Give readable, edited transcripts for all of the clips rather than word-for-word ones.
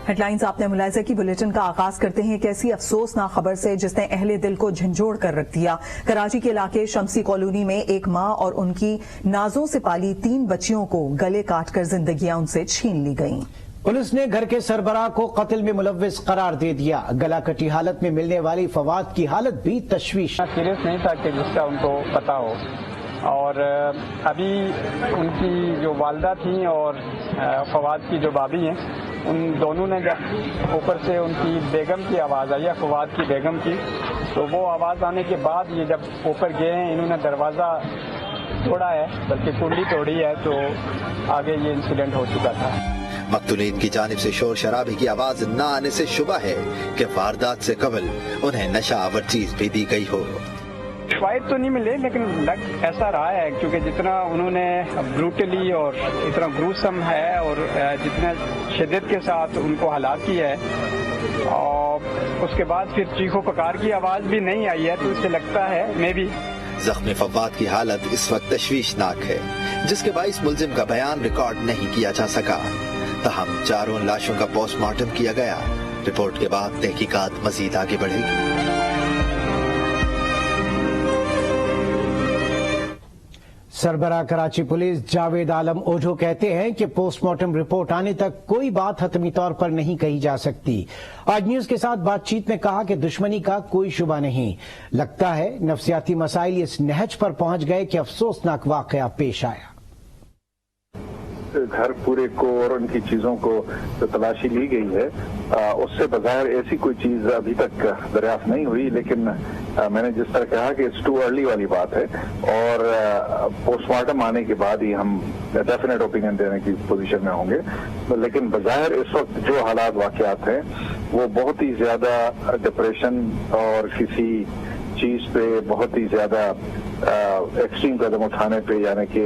Head lines آپ نے ملاحظہ کی، بلیٹن کا آغاز کرتے ہیں ایک ایسی افسوسناک خبر سے جس نے اہل دل کو جھنجھوڑ کر رکھ دیا۔ کراچی کے علاقے شمسی کالونی میں ایک ماں اور ان کی نازوں سے پالی 3 بچیوں کو گلے کاٹ کر زندگیاں ان سے چھین لی گئیں۔ پولیس نے گھر کے سربراہ کو قتل میں ملوث قرار دے دیا۔ گلا کٹی حالت میں ملنے والی فواد کی حالت بھی تشویش۔ سیریس نہیں تھا کہ جس کا ان کو پتا ہو، اور ابھی ان کی جو والدہ تھیں اور فواد کی جو بابی ہیں، ان دونوں نے جب اوپر سے ان کی بیگم کی آواز آئی ہے، فواد کی بیگم کی، تو وہ آواز آنے کے بعد یہ جب اوپر گئے ہیں، انہوں نے دروازہ توڑا ہے، بلکہ کنڈی توڑی ہے، تو آگے یہ انسیڈنٹ ہو چکا تھا۔ مقتولین کی جانب سے شور شرابے کی آواز نہ آنے سے شبہ ہے کہ واردات سے قبل انہیں نشہ آور چیز بھی دی گئی ہو۔ شواہد تو نہیں ملے، لیکن لگ ایسا رہا ہے کیونکہ جتنا انہوں نے بروٹلی اور اتنا گروسم ہے اور جتنا شدت کے ساتھ ان کو ہلاک کیا ہے، اور اس کے بعد پھر چیخو پکار کی آواز بھی نہیں آئی ہے، تو اس سے لگتا ہے میں بھی زخمی فواد کی حالت اس وقت تشویشناک ہے، جس کے باعث ملزم کا بیان ریکارڈ نہیں کیا جا سکا۔ تاہم 4 لاشوں کا پوسٹ مارٹم کیا گیا۔ رپورٹ کے بعد تحقیقات مزید آگے بڑھے گی۔ سربراہ کراچی پولیس جاوید عالم اوجھو کہتے ہیں کہ پوسٹ مارٹم رپورٹ آنے تک کوئی بات حتمی طور پر نہیں کہی جا سکتی۔ آج نیوز کے ساتھ بات چیت میں کہا کہ دشمنی کا کوئی شبہ نہیں، لگتا ہے نفسیاتی مسائل اس نہج پر پہنچ گئے کہ افسوسناک واقعہ پیش آیا۔ گھر پورے کو اور ان کی چیزوں کو جو تلاشی لی گئی ہے، اس سے بظاہر ایسی کوئی چیز ابھی تک دریافت نہیں ہوئی، لیکن میں نے جس طرح کہا کہ اٹس ٹو ارلی والی بات ہے، اور پوسٹ مارٹم آنے کے بعد ہی ہم ڈیفینیٹ اوپینین دینے کی پوزیشن میں ہوں گے۔ لیکن بظاہر اس وقت جو حالات واقعات ہیں وہ بہت ہی زیادہ ڈپریشن اور کسی چیز پہ بہت ہی زیادہ ایکسٹریم قدم اٹھانے پہ، یعنی کہ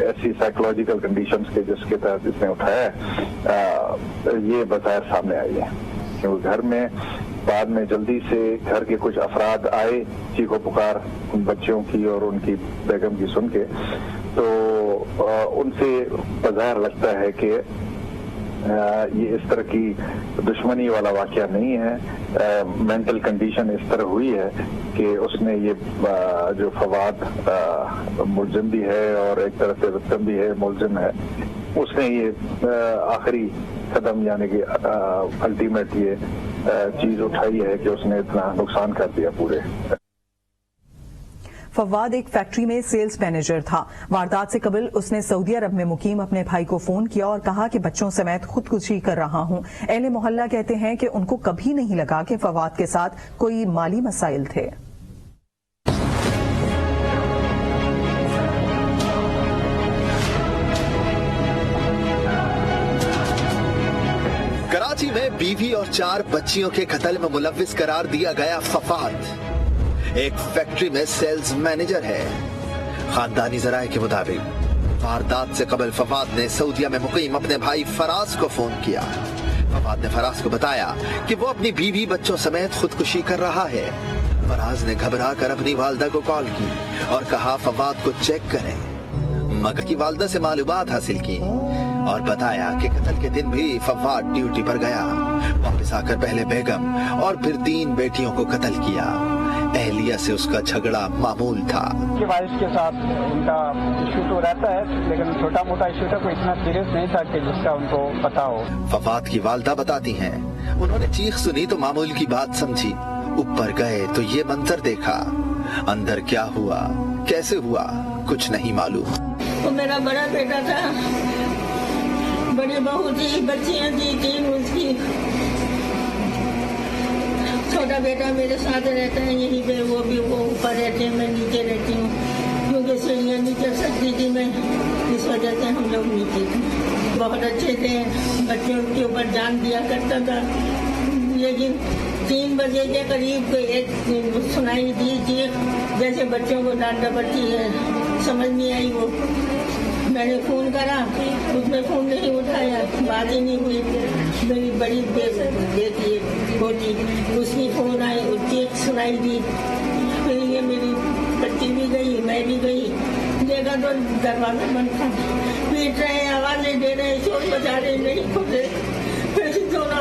ایسی سائیکولوجیکل کنڈیشنز کے جس کے تحت اس نے اٹھایا ہے، یہ بظاہر سامنے آئی ہے۔ کیونکہ گھر میں بعد میں جلدی سے گھر کے کچھ افراد آئے چیخو پکار ان بچوں کی اور ان کی بیگم کی سن کے، تو ان سے بظاہر لگتا ہے کہ یہ اس طرح کی دشمنی والا واقعہ نہیں ہے، مینٹل کنڈیشن اس طرح ہوئی ہے کہ اس نے یہ جو فواد ملزم بھی ہے اور ایک طرح سے وکٹم بھی ہے، ملزم ہے، اس نے یہ آخری قدم یعنی کہ الٹیمیٹ یہ چیز اٹھائی ہے کہ اس نے اتنا نقصان کر دیا پورے۔ فواد ایک فیکٹری میں سیلز مینیجر تھا۔ واردات سے قبل اس نے سعودی عرب میں مقیم اپنے بھائی کو فون کیا اور کہا کہ بچوں سمیت خودکشی کر رہا ہوں۔ اہل محلہ کہتے ہیں کہ ان کو کبھی نہیں لگا کہ فواد کے ساتھ کوئی مالی مسائل تھے۔ کراچی میں بیوی اور 4 بچیوں کے قتل میں ملوث قرار دیا گیا فواد ایک فیکٹری میں سیلز مینیجر ہے۔ خاندانی ذرائع کے مطابق واردات سے قبل فواد نے سعودیہ میں مقیم اپنے بھائی فراز کو فون کیا۔ فواد نے فراز کو بتایا کہ وہ اپنی بیوی بچوں سمیت خودکشی کر رہا ہے۔ فراز نے گھبرا کر اپنی والدہ کو کال کی اور کہا فواد کو چیک کریں، مگر کی والدہ سے معلومات حاصل کی اور بتایا کہ قتل کے دن بھی فواد ڈیوٹی پر گیا، واپس آ کر پہلے بیگم اور پھر 3 بیٹیوں کو قتل کیا۔ اہلیہ سے اس کا جھگڑا معمول تھا۔ کہ وائف کے ساتھ ان کا ایشو تو رہتا ہے، لیکن چھوٹا موٹا ایشو تھا، کوئی اتنا سیریس نہیں تھا کہ جس کا ان کو پتا ہو۔ فواد کی والدہ بتاتی ہیں انہوں نے چیخ سنی تو معمول کی بات سمجھی، اوپر گئے تو یہ منظر دیکھا، اندر کیا ہوا کیسے ہوا کچھ نہیں معلوم۔ وہ میرا بڑا بیٹا تھا، بڑی بہو تھی، بچیاں تھی 3 اس کی، چھوٹا بیٹا میرے ساتھ رہتا ہے یہیں پہ، وہ بھی وہ اوپر رہتے ہیں، میں نیچے رہتی ہوں، کیونکہ سیڑھیاں نہیں چڑھ سکتی تھی میں، اس وجہ سے ہم لوگ نیچے تھے۔ بہت اچھے تھے، بچوں کے اوپر جان دیا کرتا تھا، لیکن 3 بجے کے قریب ایک سنائی دی چیخ جیسے بچوں کو ڈانٹا پڑتی ہے، سمجھ نہیں آئی وہ۔ میں نے فون کرا، اس نے فون نہیں اٹھایا، بات ہی نہیں ہوئی۔ میری بڑی بیٹی ہوتی، اس کی فون آئی، اس چیخ سنائی دی، پھر یہ میری بچی بھی گئی، میں بھی گئی، دیکھا تو دروازہ بند تھا، پیٹ رہے، آوازیں دے رہے، شور بجا رہے، نہیں کھل رہے، پھر دونوں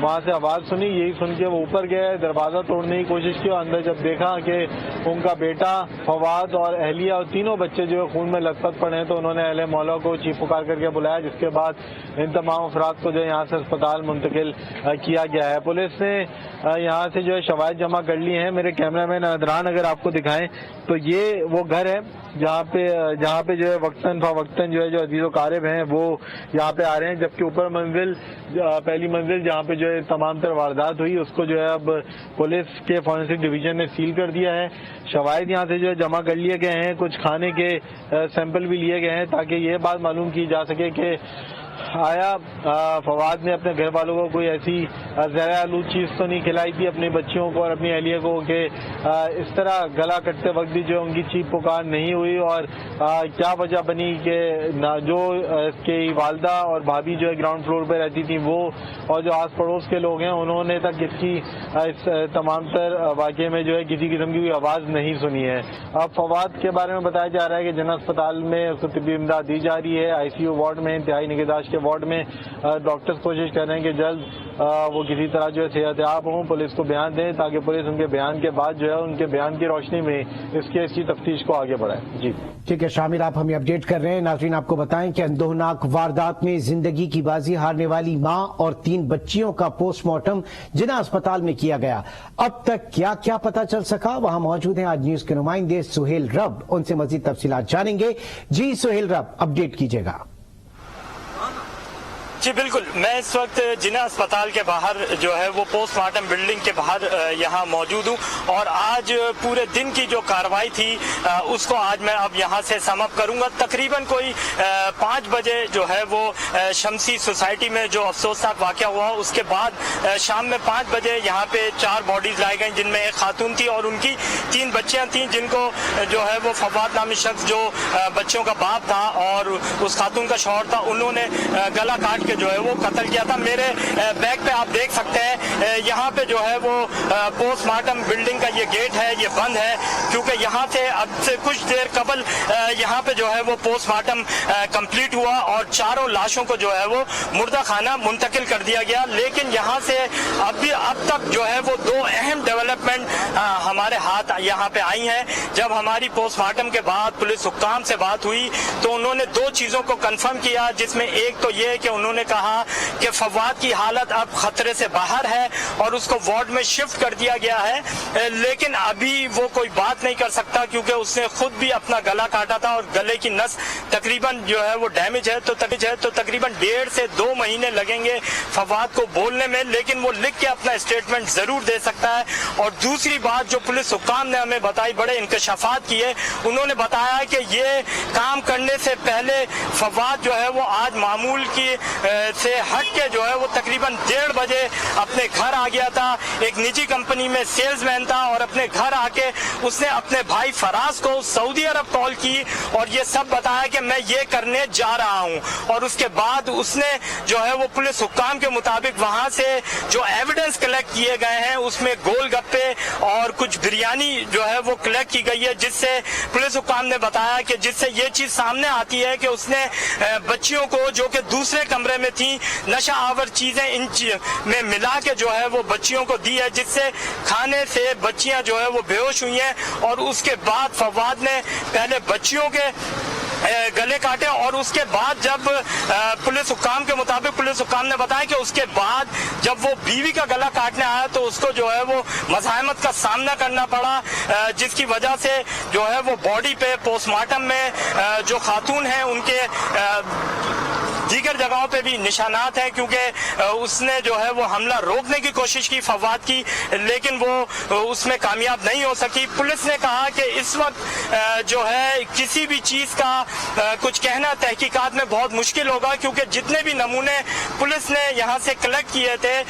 وہاں سے آواز سنی. یہی سن کے وہ اوپر گئے, دروازہ توڑنے کی کوشش کی اور اندر جب دیکھا کہ ان کا بیٹا فواد اور اہلیہ اور تینوں بچے جو ہے خون میں لت پت پڑے ہیں, تو انہوں نے اہل مولا کو چیخ پکار کر کے بلایا, جس کے بعد ان تمام افراد کو جو ہے یہاں سے اسپتال منتقل کیا گیا ہے. پولیس نے یہاں سے جو ہے شواہد جمع کر لی ہیں. میرے کیمرہ مین ادران اگر آپ کو دکھائیں تو یہ وہ گھر ہے جہاں پہ جو ہے وقتاً فوقتاً جو ہے جو عزیز و قارب ہیں وہ یہاں پہ آ رہے ہیں, جبکہ اوپر منزل پہلی منزل جہاں پہ جو ہے تمام تر واردات ہوئی اس کو جو ہے اب پولیس کے فورینسک ڈویژن نے سیل کر دیا ہے. شواہد یہاں سے جو ہے جمع کر لیے گئے ہیں, کچھ کھانے کے سیمپل بھی لیے گئے ہیں تاکہ یہ بات معلوم کی جا سکے کہ آیا فواد نے اپنے گھر والوں کو کوئی ایسی زہر آلود چیز تو نہیں کھلائی تھی اپنے بچوں کو اور اپنی اہلیہ کو کہ اس طرح گلا کٹتے وقت بھی جو ان کی چیخ پکار نہیں ہوئی, اور کیا وجہ بنی کہ جو اس کی والدہ اور بھابھی جو ہے گراؤنڈ فلور پہ رہتی تھیں وہ اور جو آس پڑوس کے لوگ ہیں انہوں نے تک اس تمام تر واقعے میں جو ہے کسی قسم کی کوئی آواز نہیں سنی ہے. اب فواد کے بارے میں بتایا جا رہا ہے کہ جنرل اسپتال میں اس کو طبی امداد دی جا رہی ہے. آئی سی یو وارڈ میں انتہائی نگہداشت کے وارڈ میں ڈاکٹرز کوشش کر رہے ہیں کہ جلد وہ کسی طرح جو ہے صحت یاب ہوں, پولیس کو بیان دیں تاکہ پولیس ان کے بیان کے بعد جو ہے ان کے بیان کی روشنی میں اس کیس کی تفتیش کو آگے بڑھائے. جی ٹھیک ہے شامل, آپ ہمیں اپڈیٹ کر رہے ہیں. ناظرین آپ کو بتائیں کہ اندوہناک واردات میں زندگی کی بازی ہارنے والی ماں اور 3 بچیوں کا پوسٹ مارٹم جناح اسپتال میں کیا گیا. اب تک کیا کیا پتہ چل سکا, وہاں موجود ہیں آج نیوز کے نمائندے سہیل رب, ان سے مزید تفصیلات جانیں گے. جی سہیل رب, اپڈیٹ کیجیے گا. جی بالکل, میں اس وقت جناح اسپتال کے باہر جو ہے وہ پوسٹ مارٹم بلڈنگ کے باہر یہاں موجود ہوں, اور آج پورے دن کی جو کارروائی تھی اس کو آج میں اب یہاں سے سم اپ کروں گا. تقریباً کوئی 5 بجے جو ہے وہ شمسی سوسائٹی میں جو افسوسناک واقعہ ہوا, اس کے بعد شام میں 5 بجے یہاں پہ 4 باڈیز لائی گئیں, جن میں ایک خاتون تھی اور ان کی 3 بچیاں تھیں, جن کو جو ہے وہ فواد نامی شخص جو بچوں کا باپ تھا اور اس خاتون کا شوہر تھا, انہوں نے گلا کاٹ کے جو ہے وہ قتل کیا تھا. میرے بیک پہ آپ دیکھ سکتے ہیں یہاں پہ جو ہے وہ پوسٹ مارٹم بلڈنگ کا یہ گیٹ ہے, یہ بند ہے کیونکہ یہاں سے اب سے کچھ دیر قبل یہاں پہ جو ہے وہ پوسٹ مارٹم کمپلیٹ ہوا اور 4 لاشوں کو جو ہے وہ مردہ خانہ منتقل کر دیا گیا. لیکن یہاں سے اب تک جو ہے وہ 2 اہم ڈیولپمنٹ ہمارے ہاتھ یہاں پہ آئی ہیں. جب ہماری پوسٹ مارٹم کے بعد پولیس حکام سے بات ہوئی تو انہوں نے 2 چیزوں کو کنفرم کیا, جس میں ایک تو یہ کہ انہوں نے کہا کہ فواد کی حالت اب خطرے سے باہر ہے اور اس کو وارڈ میں شفٹ کر دیا گیا ہے, لیکن ابھی وہ کوئی بات نہیں کر سکتا کیونکہ اس نے خود بھی اپنا گلا کاٹا تھا اور گلے کی نس تقریباً جو ہے وہ ڈیمیج ہے, تو تقریباً 1.5 سے 2 مہینے لگیں گے فواد کو بولنے میں, لیکن وہ لکھ کے اپنا اسٹیٹمنٹ ضرور دے سکتا ہے. اور دوسری بات جو پولیس حکام نے ہمیں بتائی, بڑے انکشافات کیے, انہوں نے بتایا کہ یہ کام کرنے سے پہلے فواد جو ہے وہ آج معمول کی سے ہٹ کے جو ہے وہ تقریباً 1:30 بجے اپنے گھر آ گیا تھا. ایک نجی کمپنی میں سیلز مین تھا اور اپنے گھر آ کے اس نے اپنے بھائی فراز کو سعودی عرب کال کی اور یہ سب بتایا کہ میں یہ کرنے جا رہا ہوں. اور اس کے بعد اس نے جو ہے وہ پولیس حکام کے مطابق وہاں سے جو ایویڈنس کلیکٹ کیے گئے ہیں اس میں گول گپے اور کچھ بریانی جو ہے وہ کلیکٹ کی گئی ہے, جس سے پولیس حکام نے بتایا کہ جس سے یہ چیز سامنے آتی ہے کہ اس نے بچیوں کو جو کہ دوسرے کمرے میں تھیں نشہ آور چیزیں ان میں ملا کے جو ہے وہ بچیوں کو دی ہے, جس سے کھانے سے بچیاں جو ہے وہ بے ہوش ہوئی ہیں. اور اس کے بعد فواد نے پہلے بچیوں کے گلے کاٹے اور اس کے بعد جب پولیس حکام کے مطابق پولیس حکام نے بتایا کہ اس کے بعد جب وہ بیوی کا گلا کاٹنے آیا تو اس کو جو ہے وہ مزاحمت کا سامنا کرنا پڑا, جس کی وجہ سے جو ہے وہ باڈی پہ پوسٹ مارٹم میں جو خاتون ہیں ان کے دیگر جگہوں پہ بھی نشانات ہیں, کیونکہ اس نے جو ہے وہ حملہ روکنے کی کوشش کی فواد کی, لیکن وہ اس میں کامیاب نہیں ہو سکی. پولیس نے کہا کہ اس وقت جو ہے کسی بھی چیز کا کچھ کہنا تحقیقات میں بہت مشکل ہوگا, کیونکہ جتنے بھی نمونے پولیس نے یہاں سے کلیکٹ کیے تھے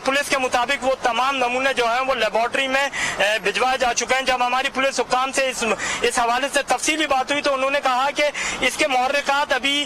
پولیس کے مطابق وہ تمام نمونے جو ہیں وہ لیبارٹری میں بھجوائے جا چکے ہیں. جب ہماری پولیس حکام سے اس حوالے سے تفصیلی بات ہوئی تو انہوں نے کہا کہ اس کے محرکات ابھی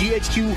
GHQ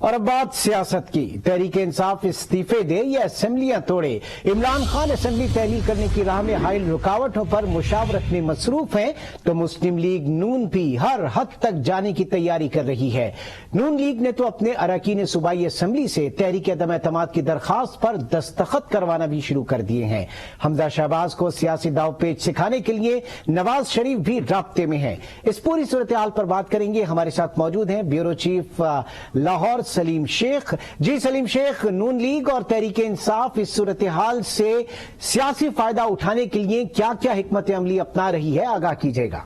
اور اب بات سیاست کی۔ تحریک انصاف استعفے دے یا اسمبلیاں توڑے، عمران خان اسمبلی تحلیل کرنے کی راہ میں حائل رکاوٹوں پر مشاورت میں مصروف ہیں تو مسلم لیگ نون بھی ہر حد تک جانے کی تیاری کر رہی ہے۔ نون لیگ نے تو اپنے اراکین صوبائی اسمبلی سے تحریک عدم اعتماد کی درخواست پر دستخط کروانا بھی شروع کر دیے ہیں۔ حمزہ شہباز کو سیاسی داؤ پیچ سکھانے کے لیے نواز شریف بھی رابطے میں ہیں۔ اس پوری صورتحال پر بات کریں گے، ہمارے ساتھ موجود ہیں بیورو چیف لاہور سلیم شیخ۔ جی سلیم شیخ، نون لیگ اور تحریک انصاف اس صورتحال سے سیاسی فائدہ اٹھانے کے لیے کیا کیا حکمت عملی اپنا رہی ہے، آگاہ کیجیے گا۔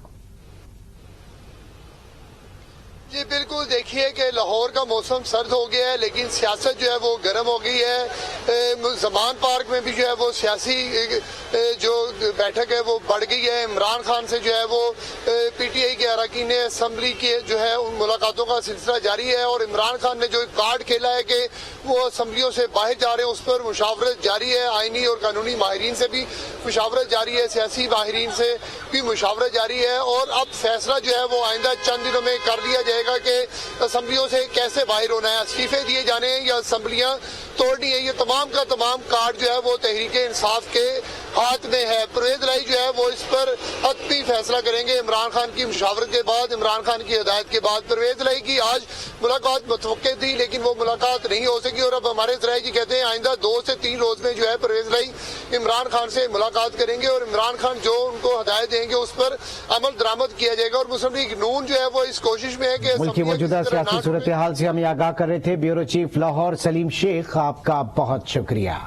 جی بالکل، دیکھیے کہ لاہور کا موسم سرد ہو گیا ہے لیکن سیاست جو ہے وہ گرم ہو گئی ہے۔ زمان پارک میں بھی جو ہے وہ سیاسی جو بیٹھک ہے وہ بڑھ گئی ہے۔ عمران خان سے جو ہے وہ پی ٹی آئی کے اراکین اسمبلی کے جو ہے ان ملاقاتوں کا سلسلہ جاری ہے اور عمران خان نے جو کارڈ کھیلا ہے کہ وہ اسمبلیوں سے باہر جا رہے ہیں، اس پر مشاورت جاری ہے۔ آئینی اور قانونی ماہرین سے بھی مشاورت جاری ہے، سیاسی ماہرین سے بھی مشاورت جاری ہے اور اب فیصلہ جو ہے وہ آئندہ چند دنوں میں کر لیا جائے گا کہ اسمبلیوں سے کیسے باہر ہونا ہے، استعفے دیے جانے ہیں یا اسمبلیاں توڑنی ہے۔ یہ تمام کا تمام کارڈ جو ہے وہ تحریک انصاف کے ہاتھ میں ہے۔ پرویز الہی جو ہے وہ اس پر حتمی فیصلہ کریں گے عمران خان کی مشاورت کے بعد، عمران خان کی ہدایت کے بعد۔ پرویز الہی کی آج ملاقات متوقع تھی لیکن وہ ملاقات نہیں ہو سکی اور اب ہمارے ذرائع جی کہتے ہیں آئندہ 2 سے 3 روز میں جو ہے پرویز الہی عمران خان سے ملاقات کریں گے اور عمران خان جو ان کو ہدایت دیں گے اس پر عمل درآمد کیا جائے گا۔ اور مسلم لیگ نون جو ہے وہ اس کوشش میں ہے کہ ملک کی موجودہ سیاسی صورتحال سے ہمیں آگاہ کر رہے تھے بیورو چیف لاہور سلیم شیخ، آپ کا بہت شکریہ۔